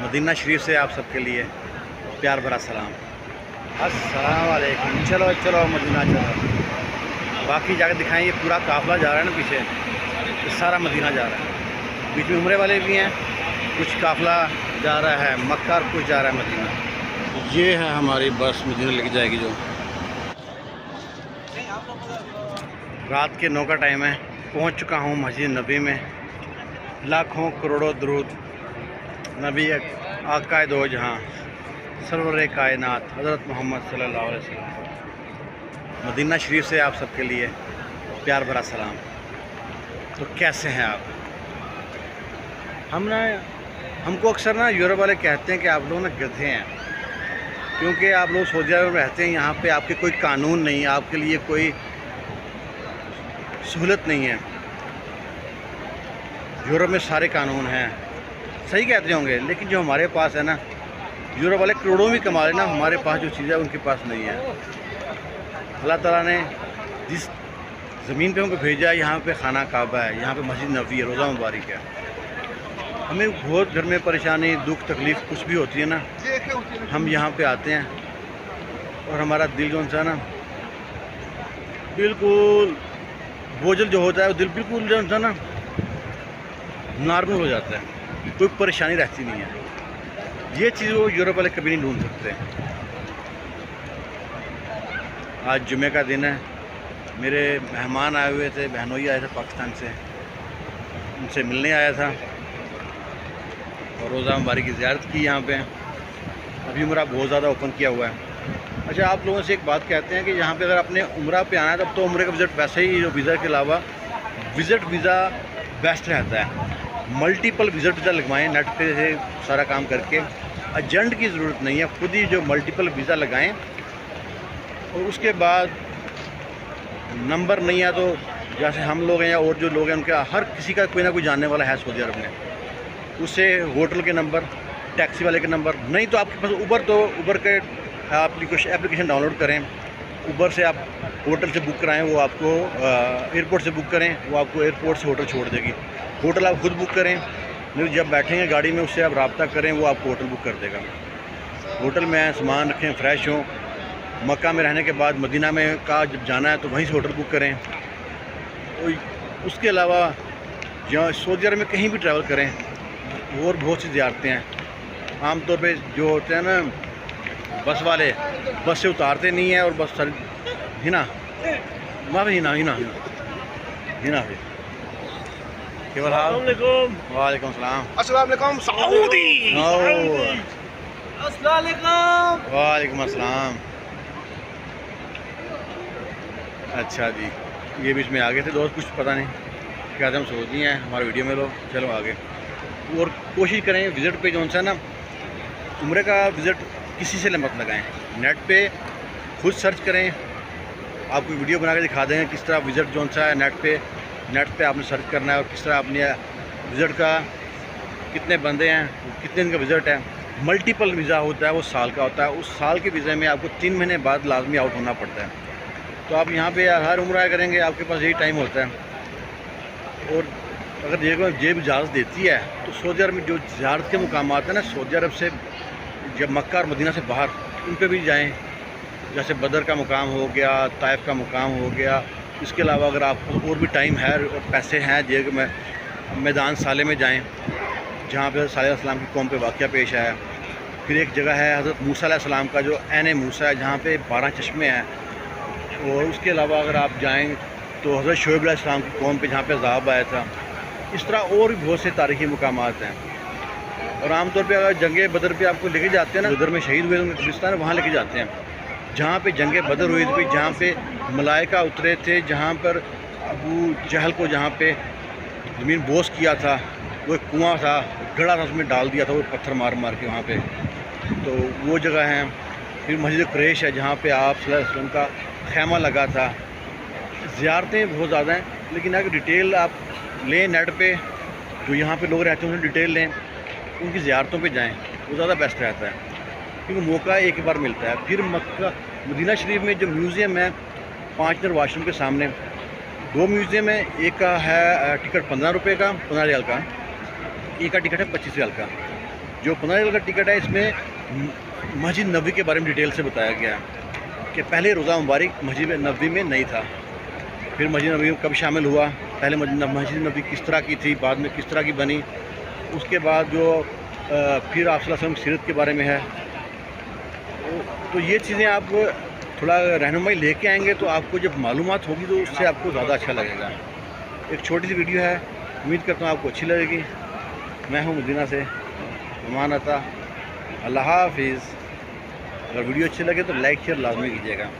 Medina शरीफ से आप सबके लिए प्यार भरा सलाम। अस्सलाम वालेकुम। चलो चलो मदीना चलो। बाकी जाकर दिखाएं, ये पूरा काफ़िला जा रहा है ना पीछे, ये सारा मदीना जा रहा है। बीच में उम्रे वाले भी हैं, कुछ काफ़िला जा रहा है मक्का और कुछ जा रहा है मदीना। ये है हमारी बस मदीना लेके जाएगी जो। रात के 9 का टाइम है, पहुंच चुका हूं मस्जिद नबी में। लाखों करोड़ों दरूद नबी आका दो जहां सरवर कायनात हज़रत मोहम्मद सल्लल्लाहु अलैहि वसल्लम। मदीना शरीफ से आप सबके लिए प्यार भरा सलाम। तो कैसे हैं आप? हमको अक्सर ना यूरोप वाले कहते हैं कि आप लोग ना गधे हैं, क्योंकि आप लोग सऊदी अरब में रहते हैं, यहाँ पे आपके कोई कानून नहीं है, आपके लिए कोई सहूलत नहीं है। यूरोप में सारे कानून हैं, सही कहते होंगे, लेकिन जो हमारे पास है ना, यूरोप वाले करोड़ों में कमा लेना, हमारे पास जो चीज़ है उनके पास नहीं है। अल्लाह ताला ने जिस ज़मीन पे हमको भेजा, यहाँ पे खाना काबा है, यहाँ पे मस्जिद नबी है, रोज़ा मुबारक है। हमें बहुत घर में परेशानी दुख तकलीफ़ कुछ भी होती है ना, हम यहाँ पे आते हैं और हमारा दिल जो सा ना बिल्कुल बोझल जो होता है, वो दिल बिल्कुल जो सा ना नॉर्मल हो जाता है, कोई परेशानी रहती नहीं है। ये चीज़ वो यूरोप वाले कभी नहीं ढूंढ सकते। आज जुमे का दिन है, मेरे मेहमान आए हुए थे, बहनोई आए थे पाकिस्तान से, उनसे मिलने आया था और रोज़ा मुबारक की ज़ियारत की यहाँ पे। अभी उम्रा बहुत ज़्यादा ओपन किया हुआ है। अच्छा, आप लोगों से एक बात कहते हैं कि यहाँ पे अगर आपने उम्रा पे आना है तब तो उम्रे का विज़िट वैसे ही जो वीज़ा के अलावा विज़िट वीज़ा बेस्ट रहता है। मल्टीपल विज़िट वीज़ा लगवाएं, नेट पे से सारा काम करके, एजेंट की ज़रूरत नहीं है, खुद ही जो मल्टीपल वीज़ा लगाएं। और उसके बाद नंबर नहीं है तो जैसे हम लोग हैं या और जो लोग हैं उनके हर किसी का कोई ना कोई जानने वाला है सऊदी अरब में, उससे होटल के नंबर, टैक्सी वाले के नंबर, नहीं तो आपके पास उबर, तो उबर के आप एप्लीकेशन डाउनलोड करें, उबर से आप होटल से बुक कराएं, वो आपको एयरपोर्ट से बुक करें, वो आपको एयरपोर्ट से होटल छोड़ देगी। होटल आप खुद बुक करें, नहीं जब बैठेंगे गाड़ी में उससे आप रब्ता करें, वो आपको होटल बुक कर देगा। होटल में सामान रखें, फ्रेश हों। मक्का में रहने के बाद मदीना में का जब जाना है तो वहीं से होटल बुक करें। उसके अलावा जहाँ सऊदी अरब में कहीं भी ट्रैवल करें, और बहुत सी ज़ियारतें हैं। आमतौर पे जो होते हैं ना बस वाले, बस से उतारते नहीं हैं और बस सर हिना माँ हिना हिना हिना भी केवल। वालेकुम सलाम। अस्सलाम वालेकुम सऊदी। वालेकुम अस्सलाम। अच्छा जी, ये बीच में आ गए थे दोस्त, कुछ पता नहीं क्या हम सऊदी हैं, हमारे वीडियो में लोग। चलो आगे और कोशिश करें विज़िट पे जो सा ना उम्रे का विज़िट किसी से मत लगाएं। नेट पे खुद सर्च करें, आपको वीडियो बना के दिखा देंगे किस तरह विज़िट जो सा है नेट पे आपने सर्च करना है और किस तरह आपने विज़िट का कितने बंदे हैं, कितने दिन का विज़िट है। मल्टीपल वीज़ा होता है, वो साल का होता है, उस साल के वीज़े में आपको 3 महीने बाद लाजमी आउट होना पड़ता है। तो आप यहाँ पे हर उम्रा करेंगे, आपके पास यही टाइम होता है। और अगर जेब इजाज़त देती है तो सऊदी अरब में जो ज़ियारत के मुकाम हैं ना, सऊदी अरब से जब मक्का और मदीना से बाहर, उन पे भी जाएं। जैसे बदर का मुकाम हो गया, ताइफ का मुकाम हो गया। इसके अलावा अगर आपको और भी टाइम है और पैसे हैं जेब में, मैदान साले में जाएं, जहाँ पे साले अलैहिस्सलाम की कौम पे वाक़या पेश आया। फिर एक जगह है हज़रत मूसा अलैहिस्सलाम का जो ऐन मूसा है, जहाँ पे 12 चश्मे हैं। और उसके अलावा अगर आप जाएँ तो हज़रत शोएब अलैहिस्सलाम की कौम पे जहाँ पे अज़ाब आया था। इस तरह और भी बहुत से तारीख़ी मुकामात हैं। और आमतौर पे अगर जंग बदर पे आपको लेके जाते हैं ना, बदर में शहीद हुए उनके कब्रिस्तान है, वहाँ लेके जाते हैं जहाँ पे जंग बदर हुई थी, जहाँ पे मलाइका उतरे थे, जहाँ पर अबू जहल को जहाँ पे ज़मीन बोस किया था, वो एक कुआँ था, गड़ा था, उसमें डाल दिया था वो पत्थर मार मार के वहाँ पे, तो वो जगह है। फिर मस्जिद कुरैश है जहाँ पे आप सल्लल्लाहु अलैहि वसल्लम का खैमा लगा था। ज़ियारतें बहुत ज़्यादा हैं, लेकिन अगर डिटेल आप लें नेट पे, जो यहाँ पे लोग रहते हैं उन्हें डिटेल लें, उनकी ज़ियारतों पे जाएं, वो ज़्यादा बेस्ट रहता है, क्योंकि मौका एक बार मिलता है। फिर मक्का मदीना शरीफ में जो म्यूज़ियम है 5 नंबर वाशरूम के सामने, 2 म्यूज़ियम है, एक का है टिकट 15 रुपये का, 15 रियाल का, एक का टिकट है 25 रियाल का। जो 15 अप्रैल का टिकट है इसमें मस्जिद नबी के बारे में डिटेल से बताया गया है कि पहले रोज़ा मुबारक मस्जिद नबी में नहीं था, फिर मस्जिद नबी में कब शामिल हुआ, पहले मस्जिद नबी किस तरह की थी, बाद में किस तरह की बनी, उसके बाद जो फिर आप सल्लल्लाहु अलैहि वसल्लम की सीरत के बारे में है। तो ये चीज़ें आप थोड़ा रहनुमाई लेके आएंगे तो आपको जब मालूमात होगी तो उससे आपको ज़्यादा अच्छा लगेगा। एक छोटी सी वीडियो है, उम्मीद करता हूँ आपको अच्छी लगेगी। मैं हूँ मदीना से मान अता, अल्लाह हाफिज़। अगर वीडियो अच्छी लगे तो लाइक शेयर लाजमी कीजिएगा।